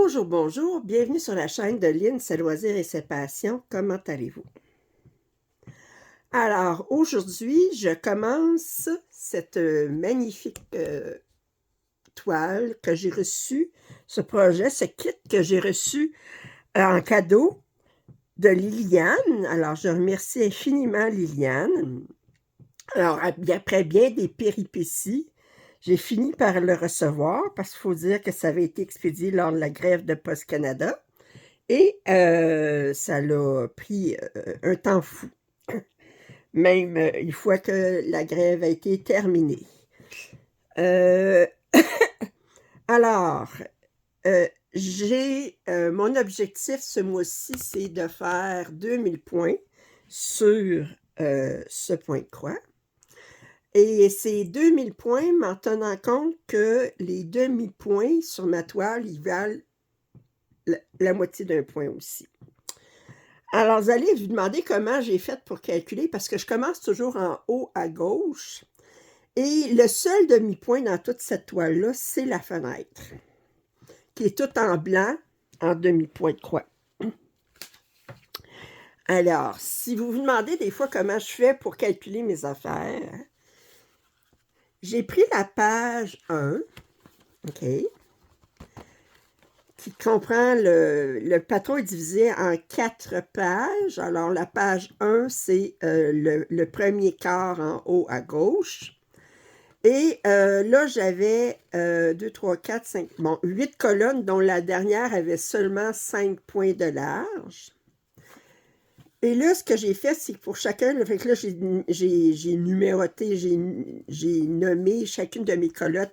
Bonjour, bonjour, bienvenue sur la chaîne de Lynn, ses loisirs et ses passions. Comment allez-vous? Alors, aujourd'hui, je commence cette magnifique toile que j'ai reçue, ce projet, ce kit que j'ai reçu en cadeau de Liliane. Alors, je remercie infiniment Liliane. Alors, après bien des péripéties, j'ai fini par le recevoir parce qu'il faut dire que ça avait été expédié lors de la grève de Post Canada. Et ça l'a pris un temps fou, même une fois que la grève a été terminée. Euh, alors, mon objectif ce mois-ci, c'est de faire 2000 points sur ce point de croix. Et ces 2000 points, m'en tenant compte que les demi-points sur ma toile, ils valent la moitié d'un point aussi. Alors, vous allez vous demander comment j'ai fait pour calculer, parce que je commence toujours en haut à gauche. Et le seul demi-point dans toute cette toile-là, c'est la fenêtre, qui est toute en blanc, en demi-point de croix. Alors, si vous vous demandez des fois comment je fais pour calculer mes affaires, j'ai pris la page 1, OK, qui comprend le patron est divisé en 4 pages. Alors, la page 1, c'est le premier quart en haut à gauche. Et là, j'avais 2, 3, 4, 5, bon, 8 colonnes, dont la dernière avait seulement 5 points de large. Et là, ce que j'ai fait, c'est que pour chacun, fait que là, j'ai numéroté, j'ai nommé chacune de mes colonnes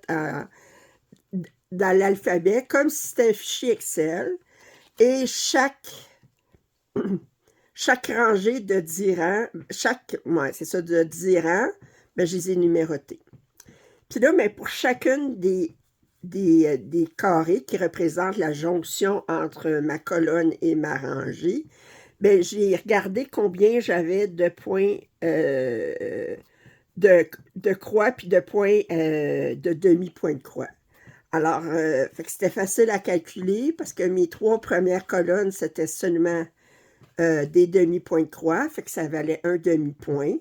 dans l'alphabet, comme si c'était un fichier Excel. Et chaque rangée de 10 rangs, c'est ça, de 10 rangs, ben, je les ai numérotés. Puis là, mais pour chacune des carrés qui représentent la jonction entre ma colonne et ma rangée, ben, j'ai regardé combien j'avais de points de croix puis de points de demi-point de croix. Alors, fait que c'était facile à calculer parce que mes 3 premières colonnes, c'était seulement des demi-points de croix, fait que ça valait un demi-point.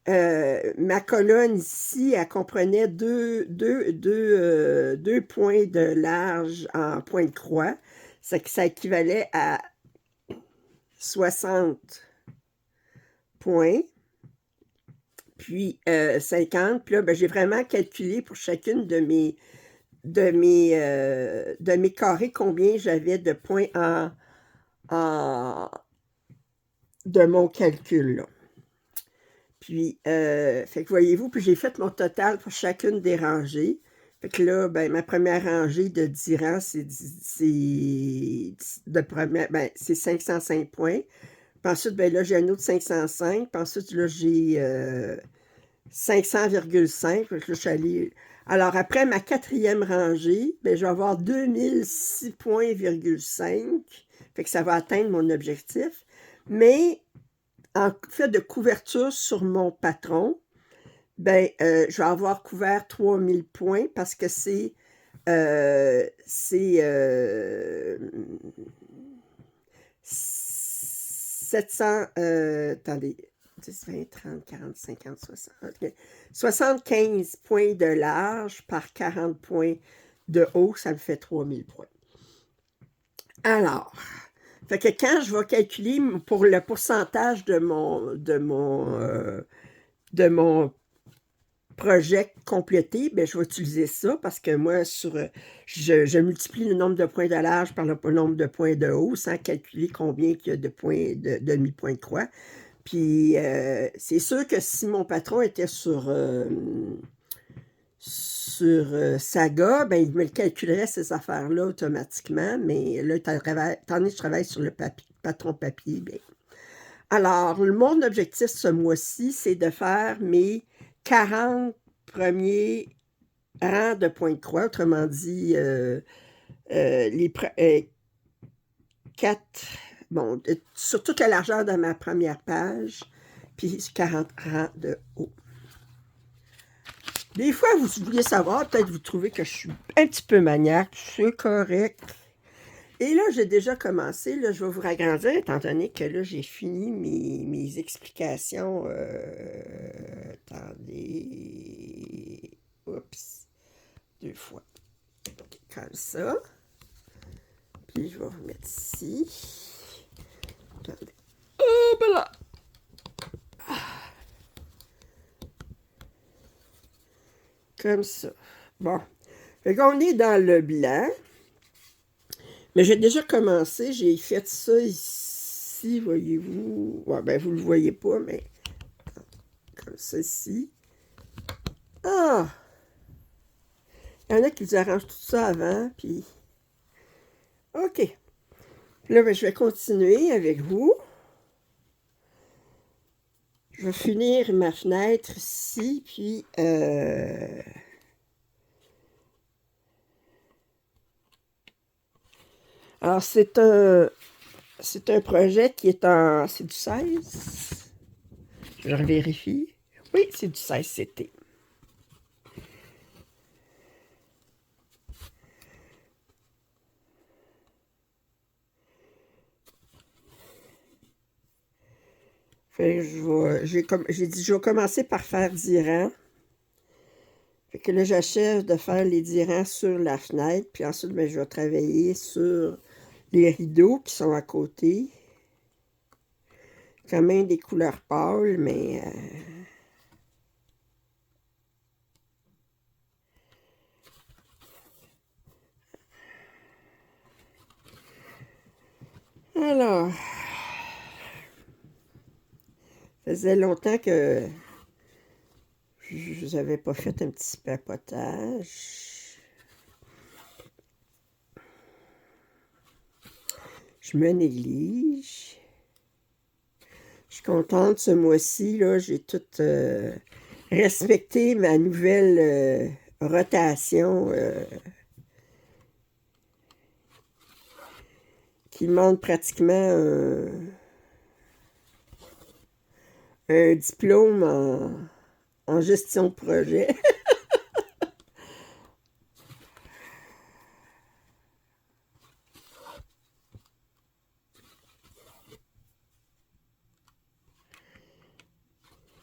Ma colonne ici, elle comprenait deux points de large en point de croix. Ça équivalait à 60 points, puis 50. Puis là, ben, j'ai vraiment calculé pour chacune de mes carrés combien j'avais de points de mon calcul, là. Puis, fait que voyez-vous, puis j'ai fait mon total pour chacune des rangées. Fait que là, ben, ma première rangée de 10 rangs, c'est 505 points. Puis ensuite, ben là, j'ai un autre 505. Puis ensuite, là, j'ai 500,5. Fait que là, je suis allée... Alors, après ma quatrième rangée, ben, je vais avoir 2006 points,5. Fait que ça va atteindre mon objectif. Mais en fait de couverture sur mon patron, ben, je vais avoir couvert 3000 points parce que c'est 700, attendez, 10, 20, 30, 40, 50, 60, okay. 75 points de large par 40 points de haut, ça me fait 3000 points. Alors, fait que quand je vais calculer pour le pourcentage de mon projet complété, ben, je vais utiliser ça parce que moi, je multiplie le nombre de points de large par le nombre de points de haut sans calculer combien il y a de points de demi-point de croix. Puis, c'est sûr que si mon patron était sur Saga, ben, il me le calculerait, ces affaires-là, automatiquement. Mais là, étant donné que je travaille sur le patron papier, bien. Alors, mon objectif ce mois-ci, c'est de faire mes 40 premiers rangs de points de croix, autrement dit, les 4, bon, sur toute la largeur de ma première page, puis 40 rangs de haut. Des fois, vous vouliez savoir, peut-être vous trouvez que je suis un petit peu maniaque, c'est correct. Et là, j'ai déjà commencé. Là, je vais vous ragrandir, étant donné que là, j'ai fini mes explications. Attendez. Oups. 2 fois. OK, comme ça. Puis, je vais vous mettre ici. Attendez. Oh, ben là. Comme ça. Bon. Fait qu'on est dans le blanc. Mais j'ai déjà commencé. J'ai fait ça ici, voyez-vous. Ouais, ben, vous le voyez pas, mais comme ça ici. Ah! Il y en a qui vous arrangent tout ça avant, puis... OK. Puis là, ben, je vais continuer avec vous. Je vais finir ma fenêtre ici, puis... Alors, c'est un projet qui est en... C'est du 16? Je vérifie. Oui, c'est du 16 CT. Fait que j'ai dit, je vais commencer par faire 10 rangs. Fait que là, j'achève de faire les 10 rangs sur la fenêtre, puis ensuite, ben, je vais travailler sur les rideaux qui sont à côté. Quand même des couleurs pâles, mais... Alors, ça faisait longtemps que je n'avais pas fait un petit papotage. Je me néglige. Je suis contente ce mois-ci, là, j'ai tout respecté ma nouvelle rotation qui demande pratiquement un diplôme en gestion de projet.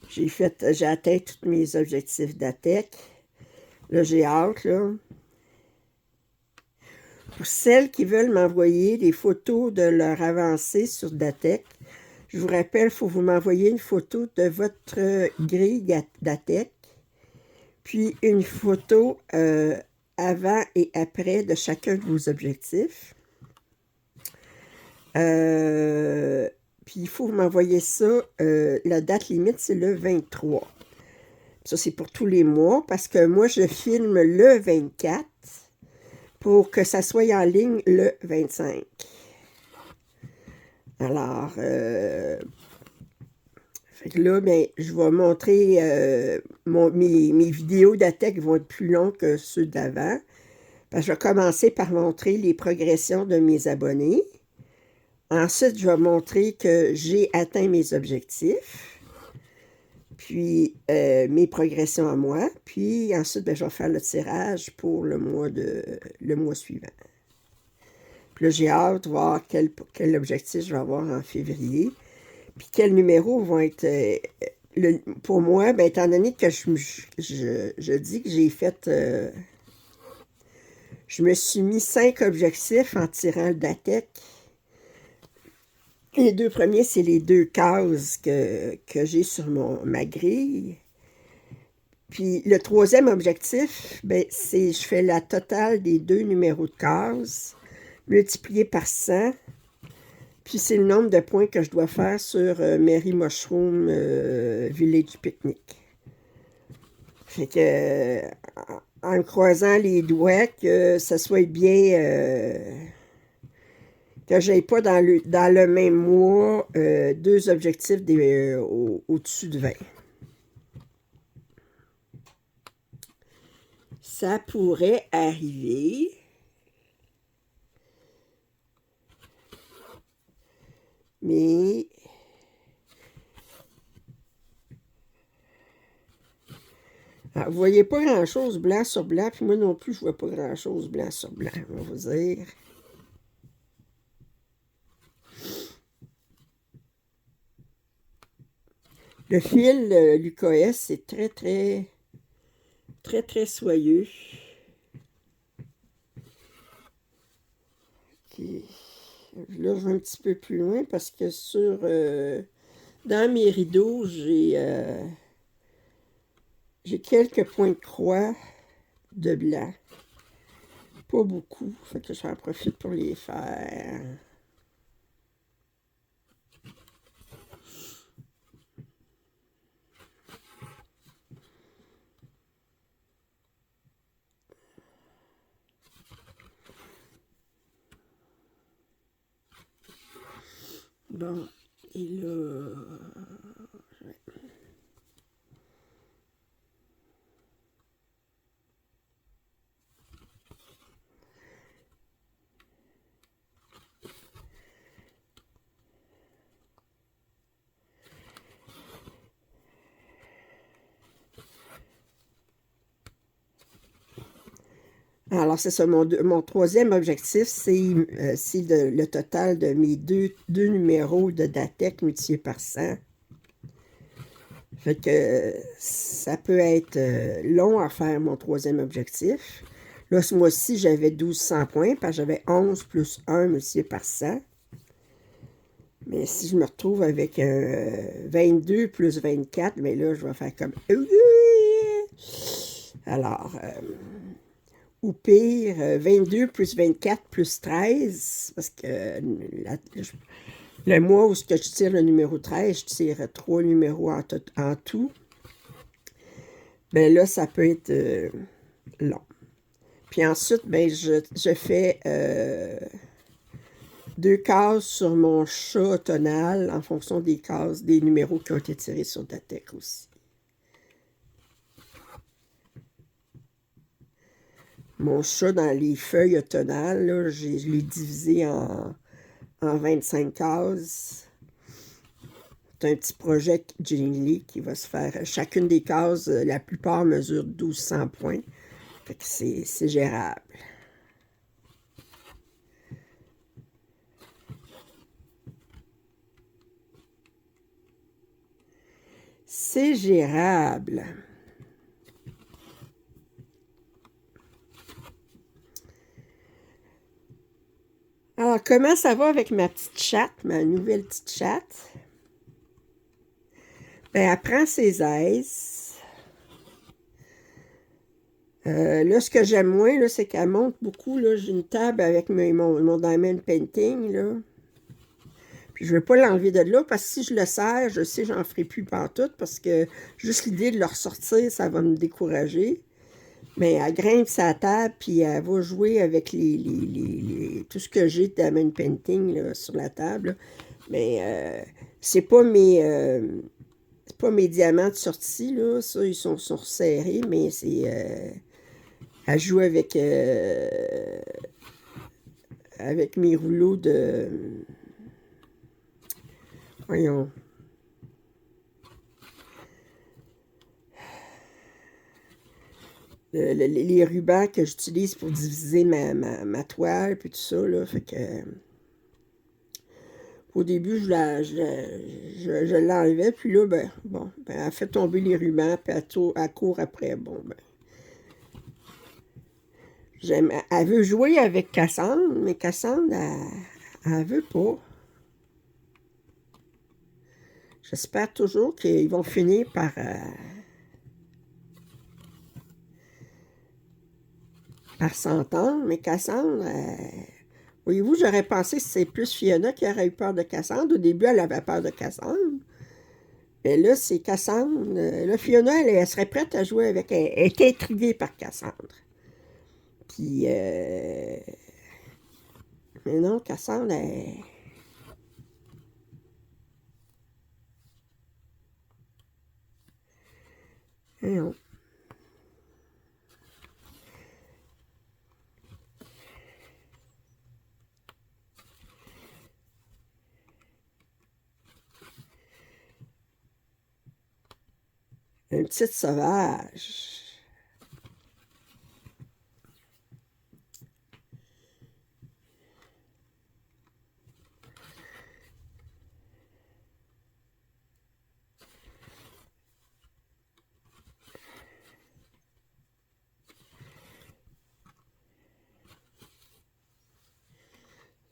J'ai atteint tous mes objectifs d'ATEC. Là, j'ai hâte, là. Pour celles qui veulent m'envoyer des photos de leur avancée sur DATEC, je vous rappelle, il faut vous m'envoyer une photo de votre grille d'ATEC, puis une photo avant et après de chacun de vos objectifs. Puis il faut m'envoyer ça, la date limite, c'est le 23. Ça, c'est pour tous les mois, parce que moi, je filme le 24 pour que ça soit en ligne le 25. Alors, fait que là, ben, je vais montrer, mes vidéos d'ATEC vont être plus longues que ceux d'avant. Je vais commencer par montrer les progressions de mes abonnés. Ensuite, je vais montrer que j'ai atteint mes objectifs. Puis, mes progressions à moi. Puis, ensuite, ben, je vais faire le tirage pour le mois suivant. Puis là, j'ai hâte de voir quel objectif je vais avoir en février. Puis, quels numéros vont être... pour moi, ben, étant donné que je dis que j'ai fait... je me suis mis 5 objectifs en tirant le DATEC. Les 2 premiers, c'est les 2 cases que j'ai sur ma grille. Puis le 3e objectif, ben, c'est je fais la totale des 2 numéros de cases multiplié par 100. Puis c'est le nombre de points que je dois faire sur Mary Mushroom Village Picnic. Fait que en me croisant les doigts, que ça soit bien... que je n'aie pas dans le même mois 2 objectifs au-dessus de 20. Ça pourrait arriver. Mais... Alors, vous voyez pas grand-chose blanc sur blanc, puis moi non plus, je vois pas grand-chose blanc sur blanc, on va vous dire. Le fil l'UKS, c'est très, très, très, très soyeux. Puis, là, je vais un petit peu plus loin parce que dans mes rideaux, j'ai quelques points de croix de blanc. Pas beaucoup, fait que j'en profite pour les faire. Bon, et là... Alors, c'est ça, mon troisième objectif, c'est le total de mes deux numéros de DATEC multiplié par 100. Fait que ça peut être long à faire mon troisième objectif. Là, ce mois-ci, j'avais 1200 points, parce que j'avais 11 plus 1 multiplié par 100. Mais si je me retrouve avec 22 plus 24, mais là, je vais faire comme... Alors, ou pire, 22 plus 24 plus 13, parce que le mois où je tire le numéro 13, je tire 3 numéros en tout. Ben là, ça peut être long. Puis ensuite, ben, je fais 2 cases sur mon chat tonal en fonction des cases, des numéros qui ont été tirés sur DATEC aussi. Mon chat dans les feuilles tonales, là, je l'ai divisé en 25 cases. C'est un petit projet Genie qui va se faire. Chacune des cases, la plupart mesurent 1200 points. Fait que c'est gérable. C'est gérable. Alors, comment ça va avec ma petite chatte, ma nouvelle petite chatte? Ben, elle prend ses aises. Là, ce que j'aime moins, là, c'est qu'elle monte beaucoup. Là, j'ai une table avec mon diamond painting, là. Puis je ne veux pas l'enlever de là, parce que si je le serre, je sais que j'en ferai plus pantoute, parce que juste l'idée de le ressortir, ça va me décourager. Mais elle grimpe sa table, puis elle va jouer avec tout ce que j'ai de diamond painting là, sur la table. Là. Mais c'est pas mes diamants de sortie, là. Ça, ils sont serrés, mais elle joue avec mes rouleaux de... Voyons. Les rubans que j'utilise pour diviser ma toile, puis tout ça, là. Fait que... Au début, je l'enlevais, puis là, ben, bon, ben, elle fait tomber les rubans, puis elle court après. Bon, ben. Elle veut jouer avec Cassandre, mais Cassandre, elle veut pas. J'espère toujours qu'ils vont finir par s'entendre, mais Cassandre, voyez-vous, j'aurais pensé que c'est plus Fiona qui aurait eu peur de Cassandre. Au début, elle avait peur de Cassandre. Mais là, c'est Cassandre. Là, Fiona, elle serait prête à jouer avec elle. Elle est intriguée par Cassandre. Puis, mais non, Cassandre, non. Une petite sauvage.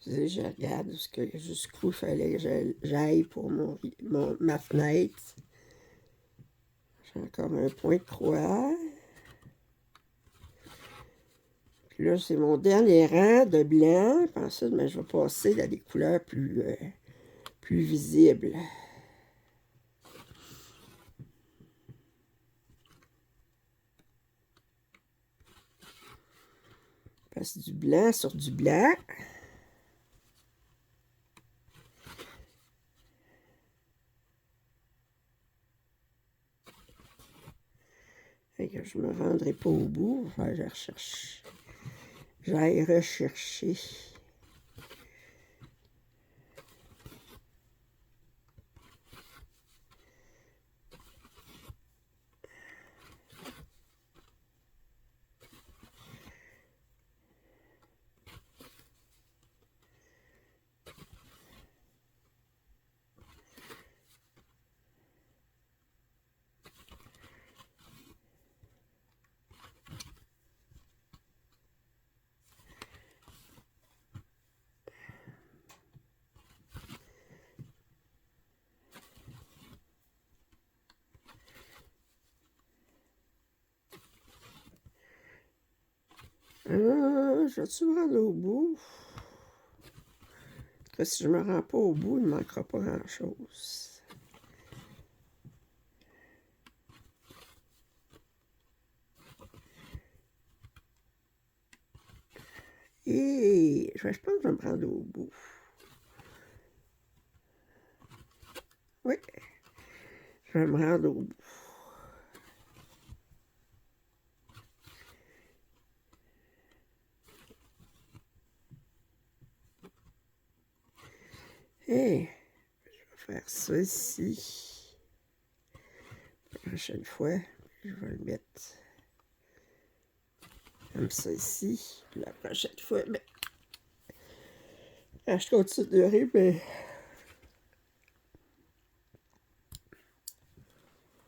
Je regarde jusqu'où il fallait que j'aille pour ma fenêtre. J'ai encore un point de croix. Puis là, c'est mon dernier rang de blanc. Puis ensuite, je vais passer dans des couleurs plus visibles. Passe du blanc sur du blanc. Fait que je ne me rendrai pas au bout. Enfin, j'aille rechercher. Je vais-tu me rendre au bout? Parce que si je me rends pas au bout, il ne manquera pas grand-chose. Et je pense que je vais me rendre au bout. Oui, je vais me rendre au bout. Et je vais faire ça ici. La prochaine fois, je vais le mettre comme ça ici. Puis la prochaine fois, ben, quand je continuerai, ben...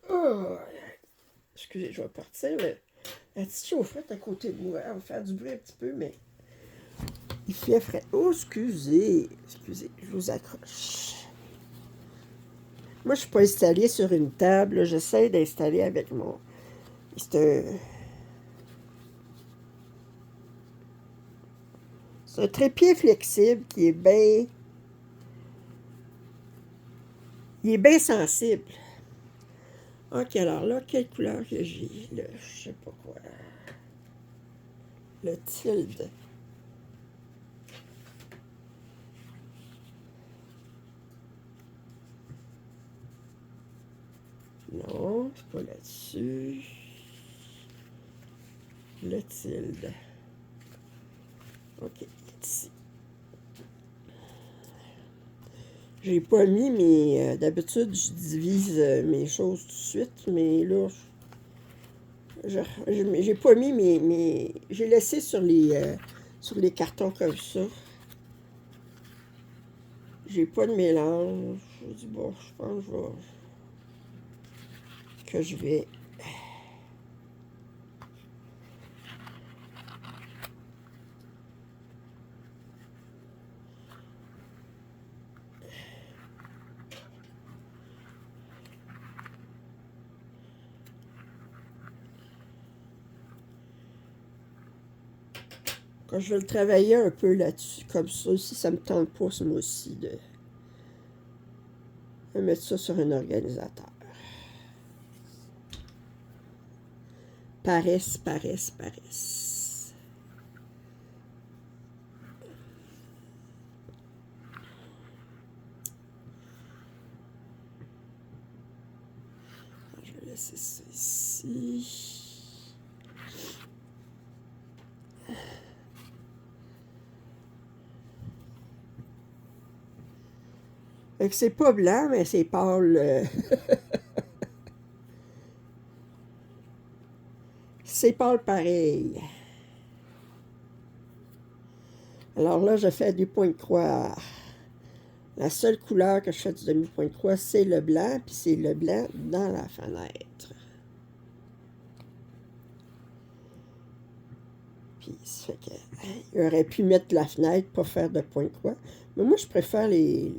Oh, excusez, je vais partir. La petite chaufferette à côté de moi, elle va faire du bruit un petit peu, mais il fait frais. Oh, excusez, je vous accroche. Moi, je ne suis pas installée sur une table. J'essaie d'installer avec mon... C'est un trépied flexible qui est bien... Il est bien sensible. Ok, alors là, quelle couleur que j'ai? Là, je sais pas quoi. Le tilde. Non, c'est pas là-dessus. Le tilde. Ok, ici. J'ai pas mis mes... D'habitude, je divise mes choses tout de suite, mais là, j'ai pas mis mes... J'ai laissé sur les cartons comme ça. J'ai pas de mélange. Je dis, bon, je pense que je vais... Quand je vais le travailler un peu là-dessus, comme ça, si ça me tente pas ce mois-ci de mettre ça sur un organisateur. Paresse. Je vais laisser ça ici. Fait que c'est pas blanc, mais c'est pâle. C'est pâle pareil. Alors là, je fais du point de croix. La seule couleur que je fais du demi-point de croix, c'est le blanc, puis c'est le blanc dans la fenêtre. Puis Fait que, il aurait pu mettre la fenêtre, pas faire de point de croix. Mais moi, je préfère les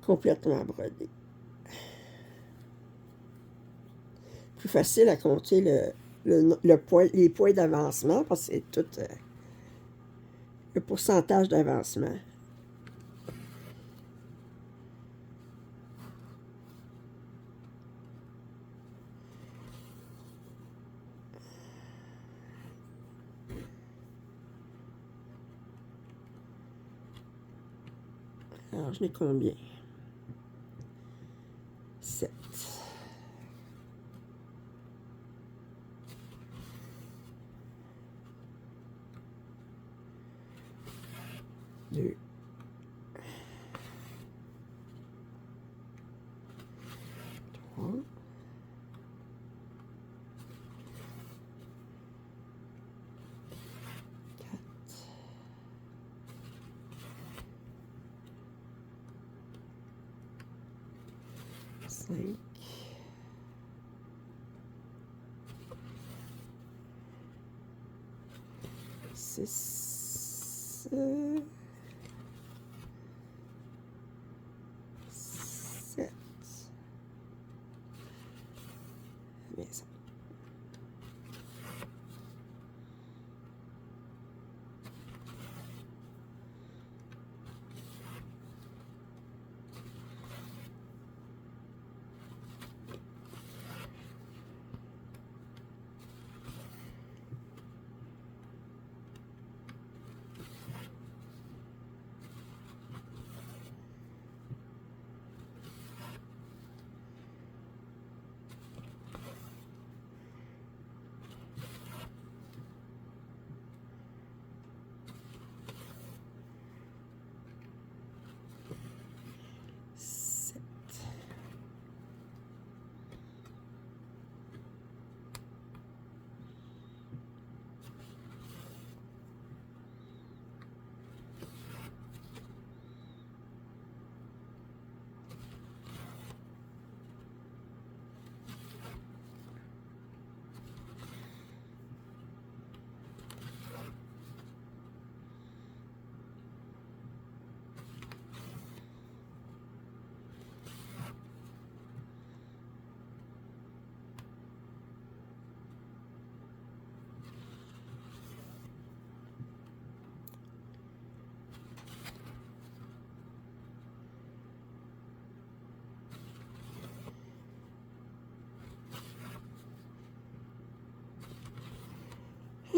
complètement brodés. Plus facile à compter les points d'avancement parce que c'est tout le pourcentage d'avancement. Alors, je n'ai combien? 7. Deux. 3. 4. 5. 6. 7. Bien ça.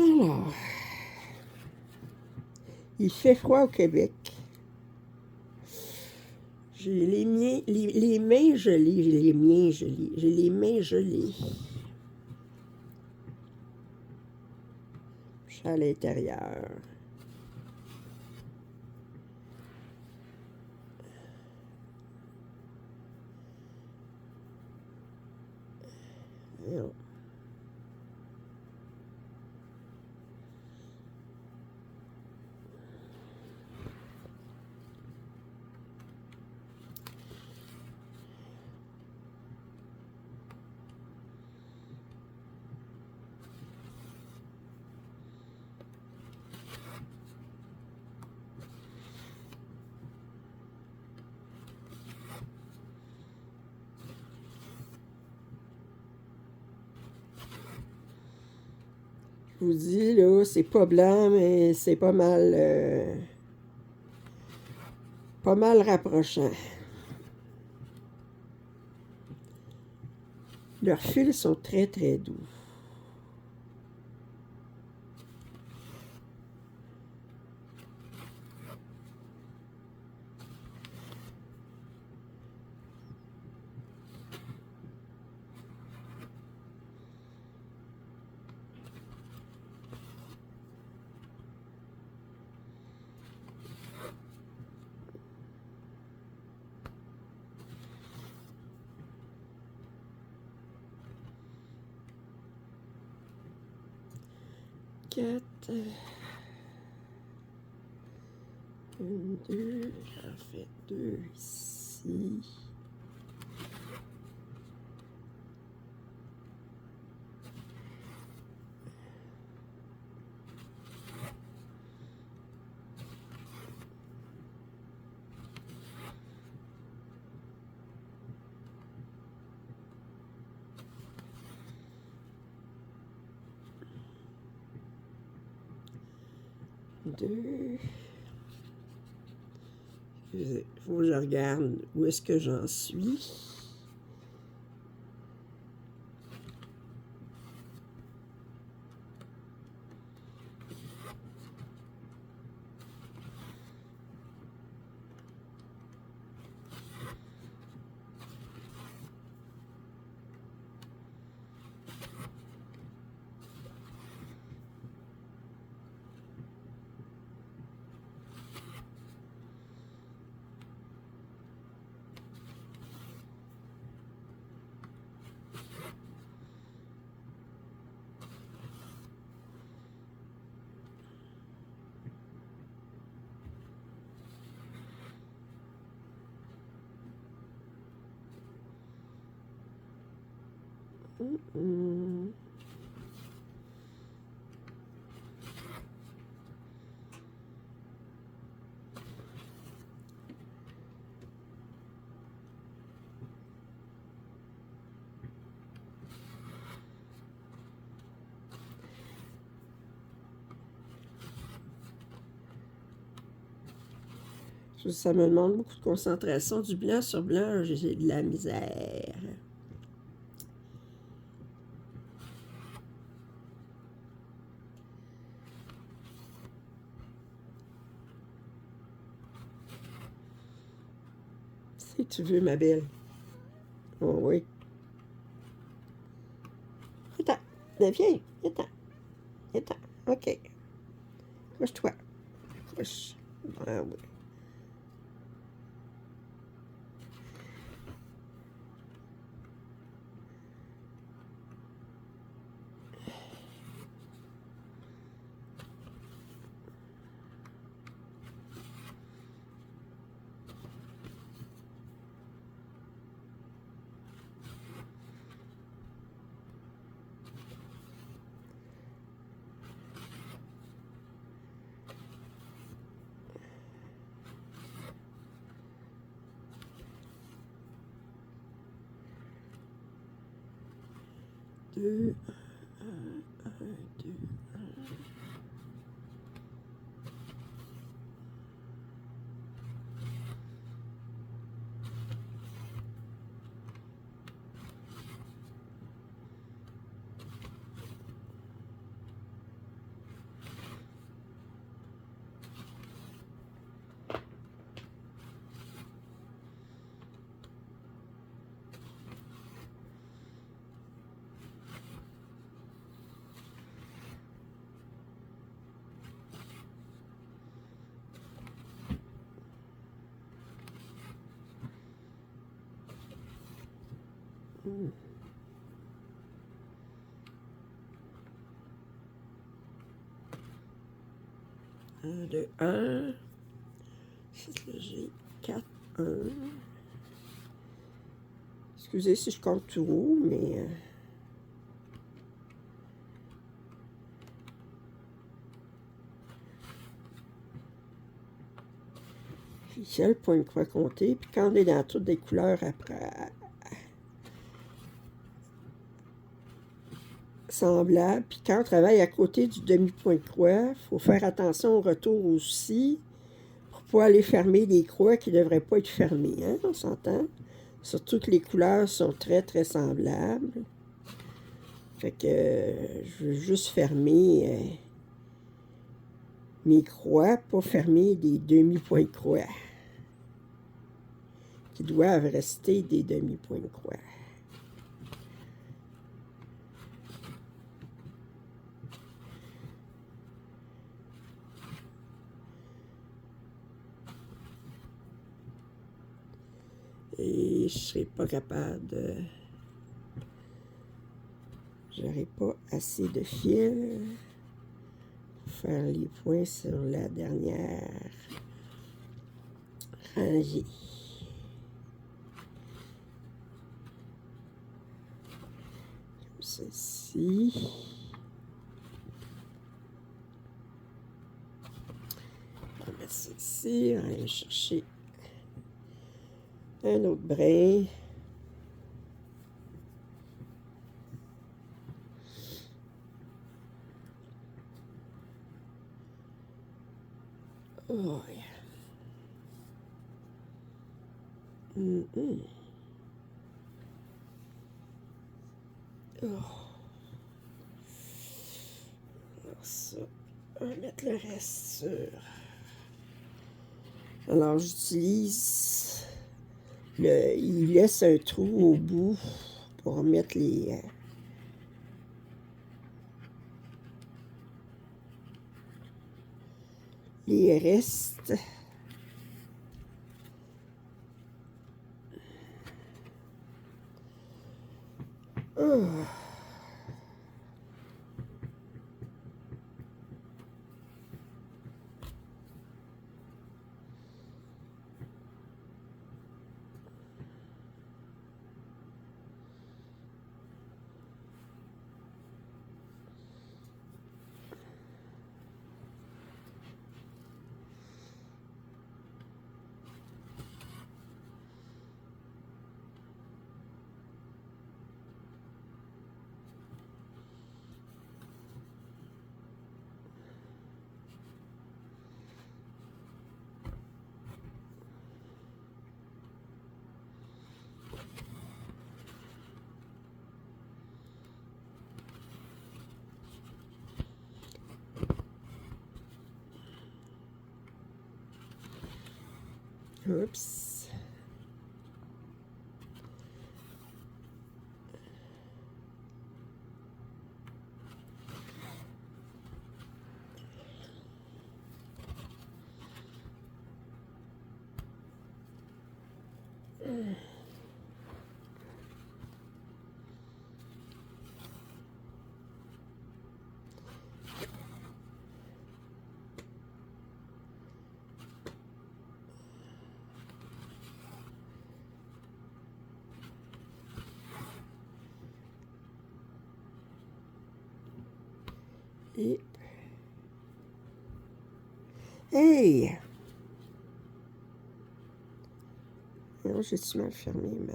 Alors, il fait froid au Québec. J'ai les mains gelées. J'ai les miens gelés. J'ai les mains gelées. Je suis à l'intérieur. Non. Je vous dis, là, c'est pas blanc, mais c'est pas mal rapprochant. Leurs fils sont très, très doux. Quatre. 1, 2. J'en fais 2 ici. 2. Il faut que je regarde où est-ce que j'en suis. Ça me demande beaucoup de concentration. Du blanc sur blanc, j'ai de la misère. Si tu veux, ma belle. Oh oui. Viens-t'en. Viens. Viens-t'en. Viens-t'en. OK. Couche-toi. Couche. Ah oui. Deux. Un, deux. Un, deux, un. J'ai 4, 1. Excusez si je compte tout haut, mais... c'est le point de croix compter. Puis quand on est dans toutes des couleurs après semblables, puis quand on travaille à côté du demi-point de croix, il faut faire attention au retour aussi pour pas aller fermer des croix qui ne devraient pas être fermées. Hein, on s'entend? Surtout que les couleurs sont très, très semblables. Fait que je veux juste fermer mes croix, pas fermer des demi-points de croix qui doivent rester des demi-points de croix. Et je ne serai pas capable de... J'aurai pas assez de fil pour faire les points sur la dernière rangée. Comme ceci. On va mettre ça ici. On va aller chercher un autre brin. Oh, yeah. Oh. Alors ça, on va mettre le reste sur. Alors j'utilise il laisse un trou au bout pour mettre les restes. Oh. Oups. Et... Hey! Non, j'ai-tu mal fermé ma...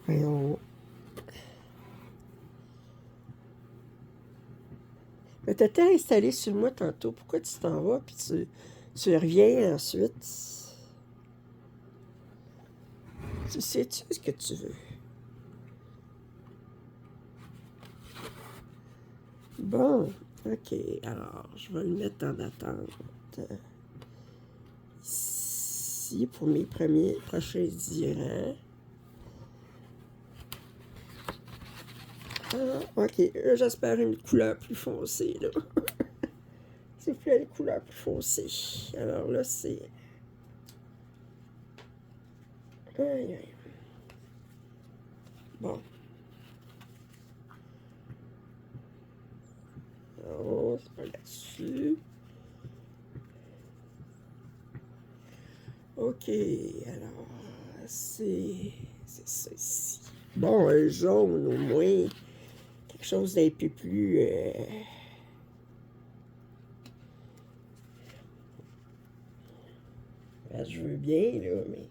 Voyons. Mais t'étais installé sur moi tantôt. Pourquoi tu t'en vas puis tu reviens ensuite? Tu sais-tu ce que tu veux? Bon, ok. Alors, je vais le mettre en attente. Ici, pour mes prochains dirants. Ah, ok, j'espère une couleur plus foncée, là. C'est plus une couleur plus foncée. Alors là, c'est... Aïe, aïe. Bon. Non, c'est pas là-dessus. Ok, alors, c'est ça ici. Bon, un jaune au moins. Quelque chose d'un peu plus... Ben, je veux bien, là, mais...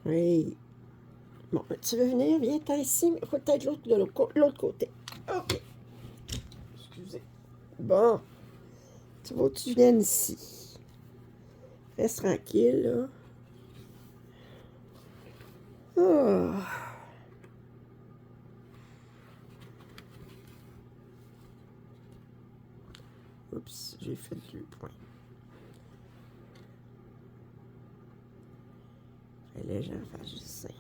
Oui. Bon, tu veux venir? Viens-t'en ici, mais il faut peut-être l'autre côté. OK. Excusez. Bon, tu veux que tu viennes ici. Reste tranquille, là. Oh. Oups, j'ai fait 2 points. Fallait que j'en fasse juste 5.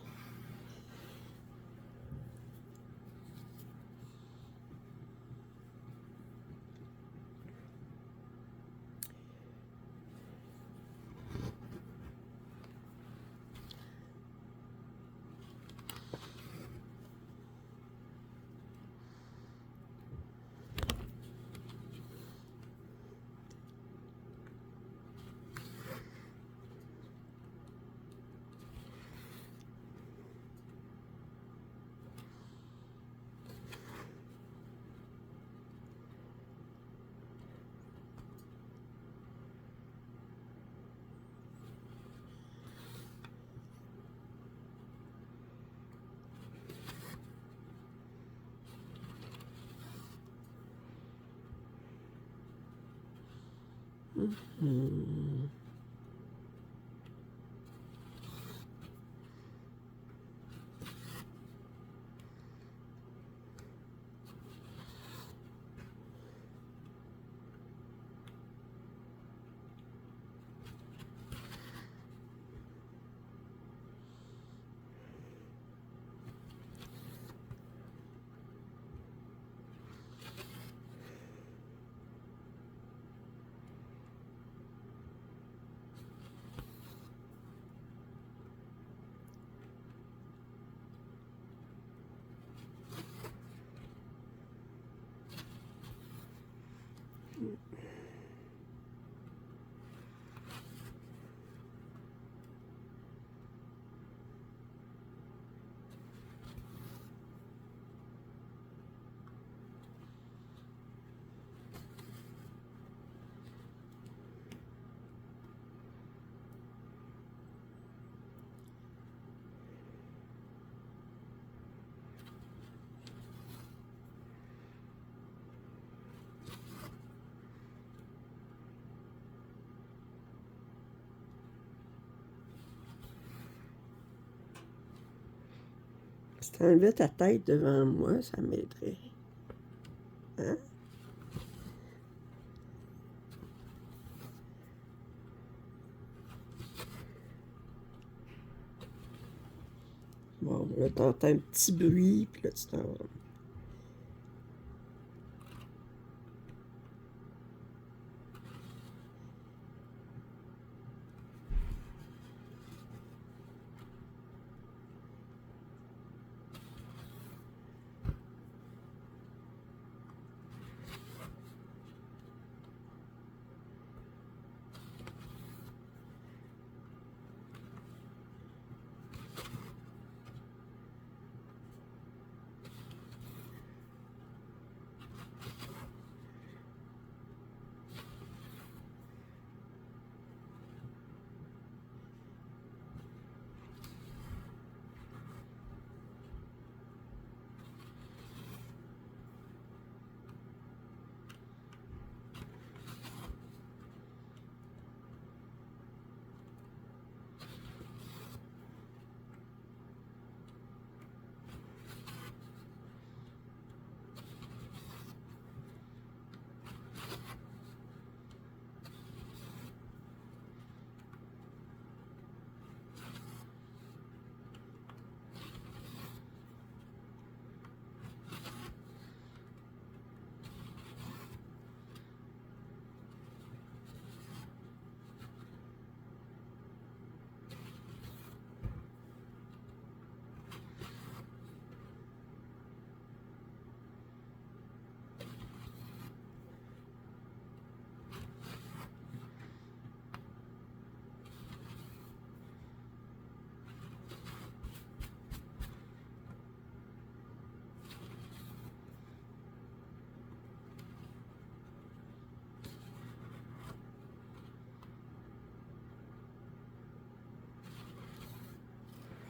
Si tu enlevais ta tête devant moi, ça m'aiderait. Hein? Bon, là, t'entends un petit bruit, puis là, tu t'en vas.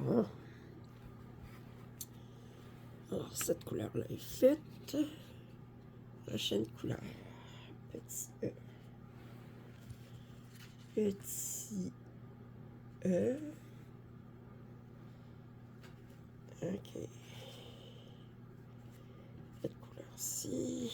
Bon. Alors, cette couleur-là est faite. Prochaine couleur. Petit E. Petit E. OK. Cette couleur-ci.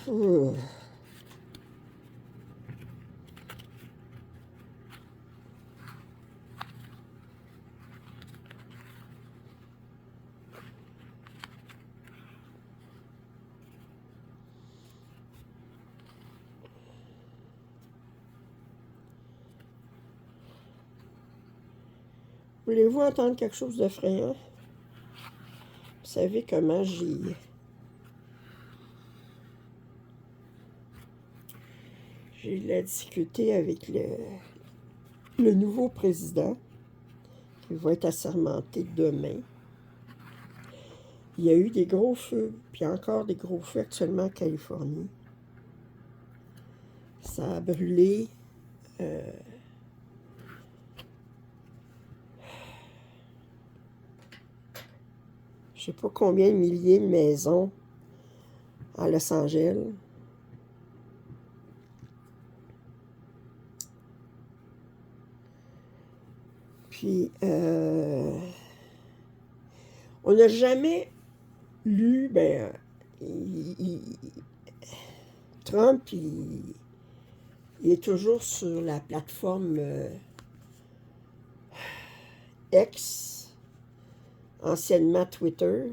Ouh. Voulez-vous entendre quelque chose d'effrayant? Vous savez comment j'ai de la difficulté avec le nouveau président qui va être assermenté demain. Il y a eu des gros feux, puis encore des gros feux actuellement en Californie. Ça a brûlé je sais pas combien de milliers de maisons à Los Angeles. Puis, on n'a jamais lu, Trump, il est toujours sur la plateforme X, anciennement Twitter.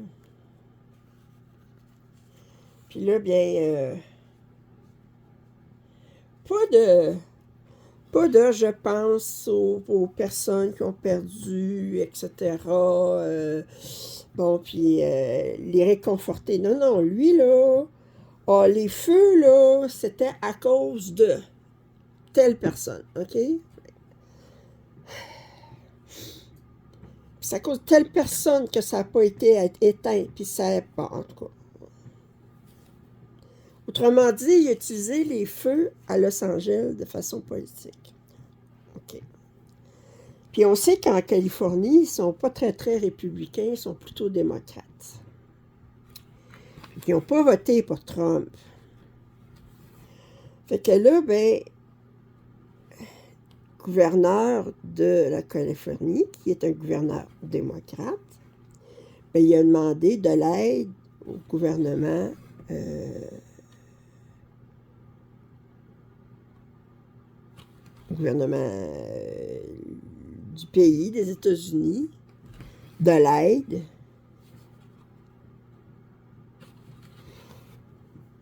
Puis là, pas de, je pense, aux personnes qui ont perdu, etc. Bon, puis les réconforter. Non, non, lui, là, les feux, là, c'était à cause de telle personne, OK? C'est à cause de telle personne que ça n'a pas été éteint, puis ça n'est pas, en tout cas. Autrement dit, il a utilisé les feux à Los Angeles de façon politique. OK. Puis on sait qu'en Californie, ils ne sont pas très, très républicains, ils sont plutôt démocrates. Puis ils n'ont pas voté pour Trump. Fait que là, gouverneur de la Californie, qui est un gouverneur démocrate, il a demandé de l'aide au gouvernement du pays, des États-Unis, de l'aide.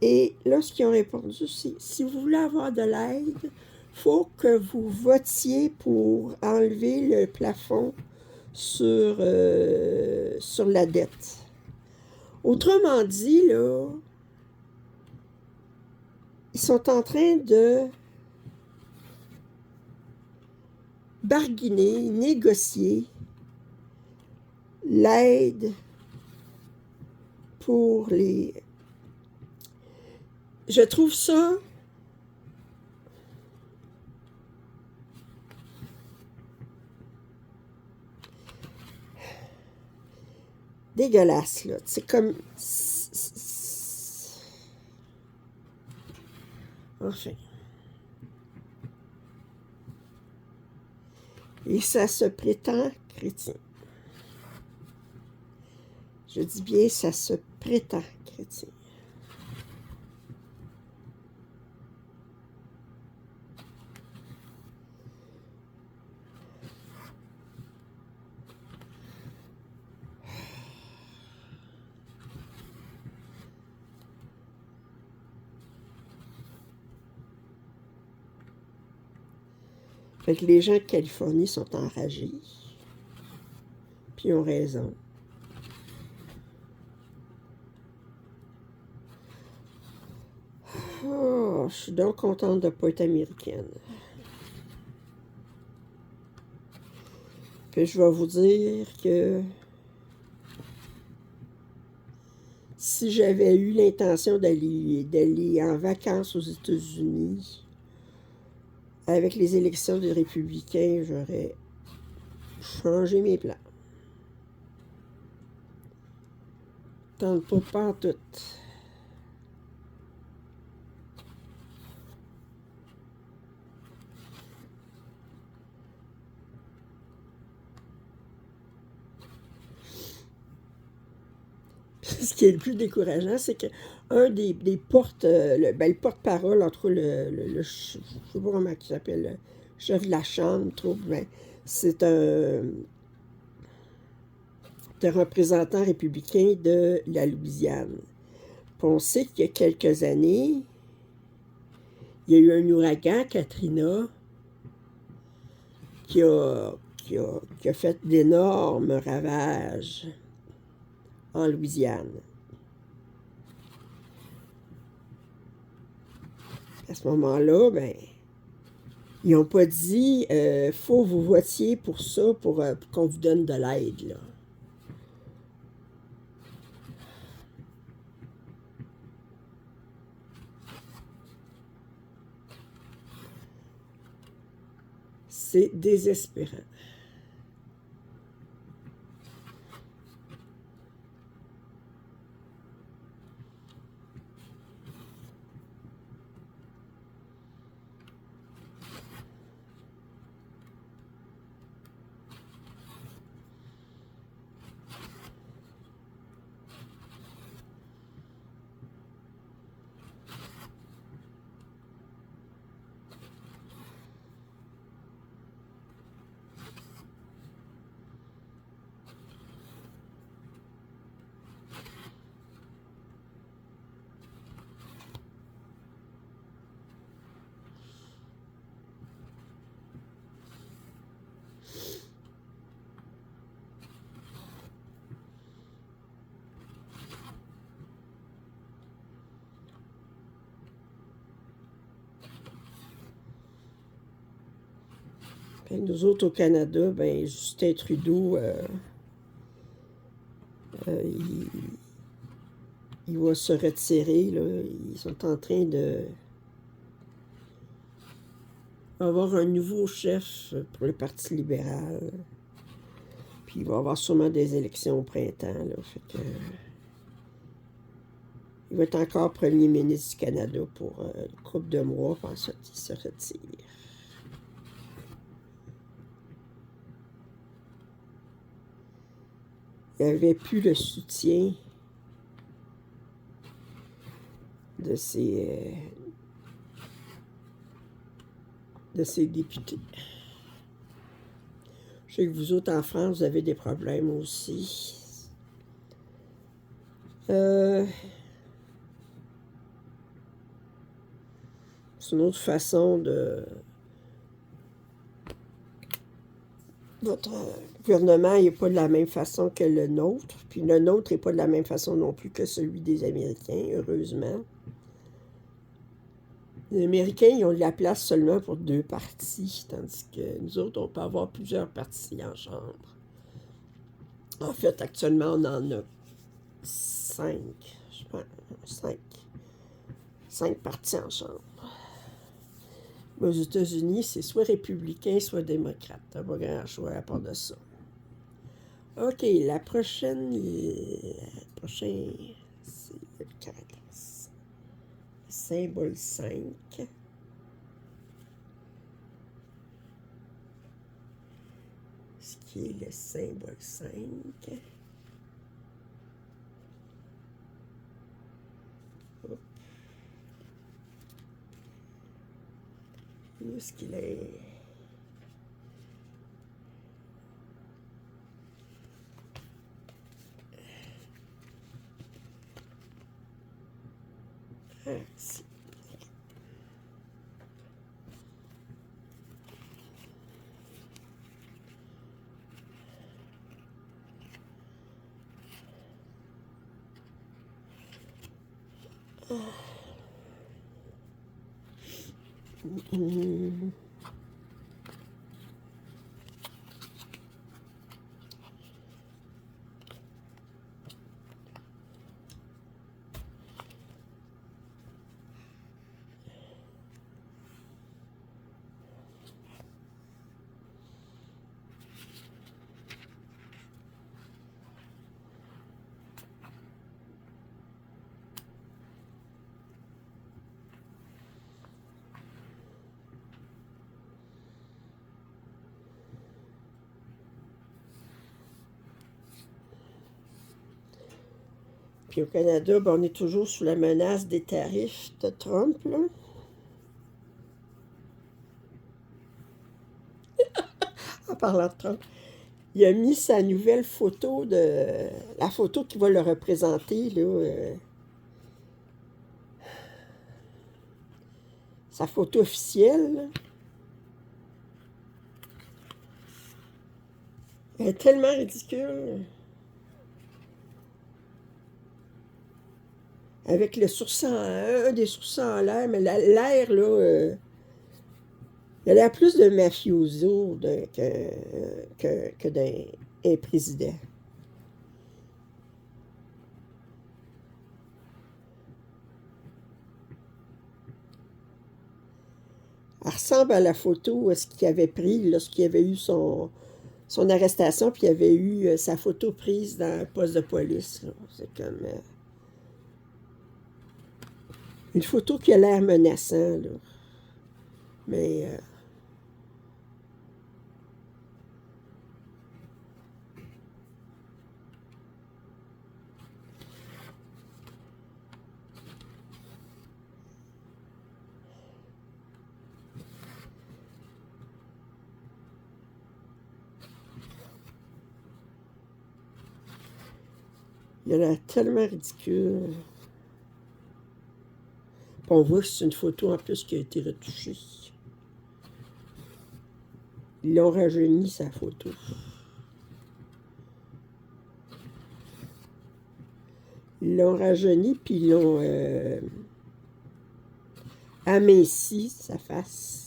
Et là, ce qu'ils ont répondu, c'est si vous voulez avoir de l'aide, il faut que vous votiez pour enlever le plafond sur la dette. Autrement dit, là, ils sont en train de barguiner, négocier l'aide pour les... Je trouve ça dégueulasse, là. C'est comme... Enfin. Et ça se prétend chrétien. Je dis bien, ça se prétend chrétien. Fait que les gens de Californie sont enragés. Puis ils ont raison. Oh. Oh, je suis donc contente de ne pas être américaine. Puis je vais vous dire que si j'avais eu l'intention d'aller en vacances aux États-Unis, avec les élections des républicains, j'aurais changé mes plans. Tente pas en tout. Ce qui est le plus décourageant, c'est que un des le porte-parole, entre je sais pas comment il s'appelle, le chef de la Chambre, ben, c'est un représentant républicain de la Louisiane. Puis on sait qu'il y a quelques années, il y a eu un ouragan, Katrina, qui a fait d'énormes ravages en Louisiane. À ce moment-là, ben, ils n'ont pas dit faut que vous votiez pour ça, pour qu'on vous donne de l'aide, là. C'est désespérant. Et nous autres au Canada, ben Justin Trudeau, il va se retirer, là. Ils sont en train de avoir un nouveau chef pour le Parti libéral. Puis il va y avoir sûrement des élections au printemps, là. Fait que il va être encore premier ministre du Canada pour une couple de mois, puis ensuite il se retire. Il n'y avait plus le soutien de ses députés. Je sais que vous autres en France, vous avez des problèmes aussi. C'est une autre façon de... Votre gouvernement n'est pas de la même façon que le nôtre, puis le nôtre n'est pas de la même façon non plus que celui des Américains, heureusement. Les Américains, ils ont de la place seulement pour 2 partis, tandis que nous autres, on peut avoir plusieurs partis en chambre. En fait, actuellement, on en a 5, je pense, 5 partis en chambre. Mais aux États-Unis, c'est soit républicain, soit démocrate. T'as pas grand choix à part de ça. OK, la prochaine, c'est le 4. Symbole 5. Ce qui est le symbole 5. Hop. Où est-ce qu'il est? Ah, si. Hum. Puis au Canada, ben, on est toujours sous la menace des tarifs de Trump, là. En parlant de Trump, il a mis sa nouvelle photo de... La photo qui va le représenter, là. Sa photo officielle, là. Elle est tellement ridicule. Avec le sourcil, un des sourcils en l'air, mais l'air, là, il a l'air plus de mafioso que d'un président. Elle ressemble à la photo ce qu'il avait pris lorsqu'il avait eu son arrestation, puis il avait eu sa photo prise dans un poste de police. C'est comme une photo qui a l'air menaçant, là. Mais il a l'air tellement ridicule. Puis on voit que c'est une photo en plus qui a été retouchée. Ils l'ont rajeuni, sa photo. Ils l'ont rajeuni, puis ils l'ont aminci, sa face.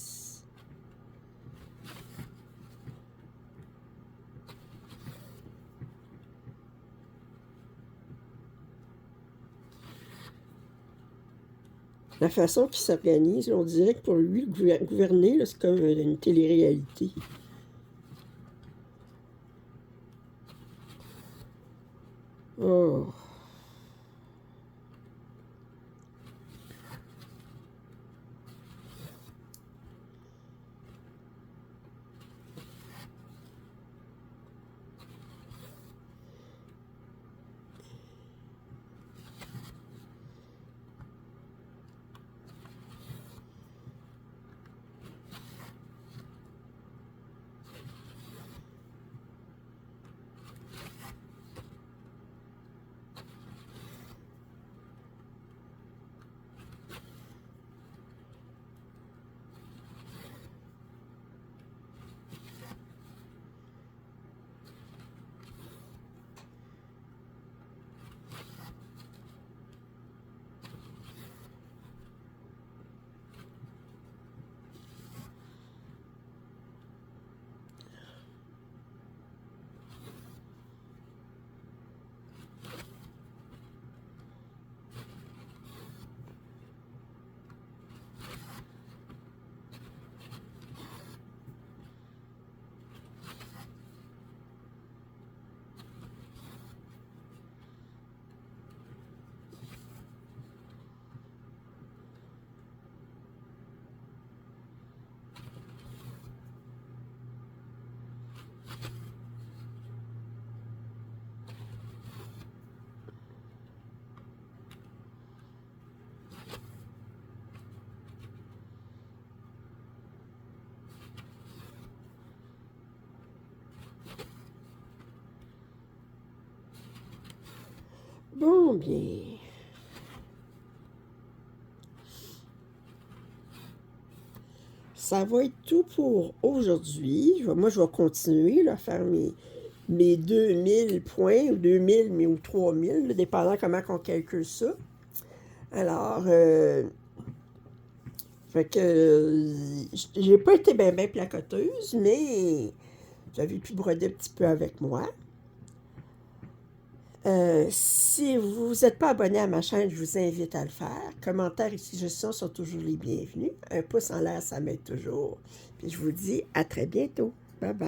La façon qu'il s'organise, on dirait que pour lui, gouverner, c'est comme une télé-réalité. Oh. Bon, bien. Ça va être tout pour aujourd'hui. Moi, je vais continuer là, à faire mes 2000 points, ou 2000 ou 3000, là, dépendant comment on calcule ça. Alors, Fait que j'ai pas été bien placoteuse, mais j'avais pu broder un petit peu avec moi. Si vous n'êtes pas abonné à ma chaîne, je vous invite à le faire. Commentaires et suggestions sont toujours les bienvenus. Un pouce en l'air, ça m'aide toujours. Puis je vous dis à très bientôt. Bye bye.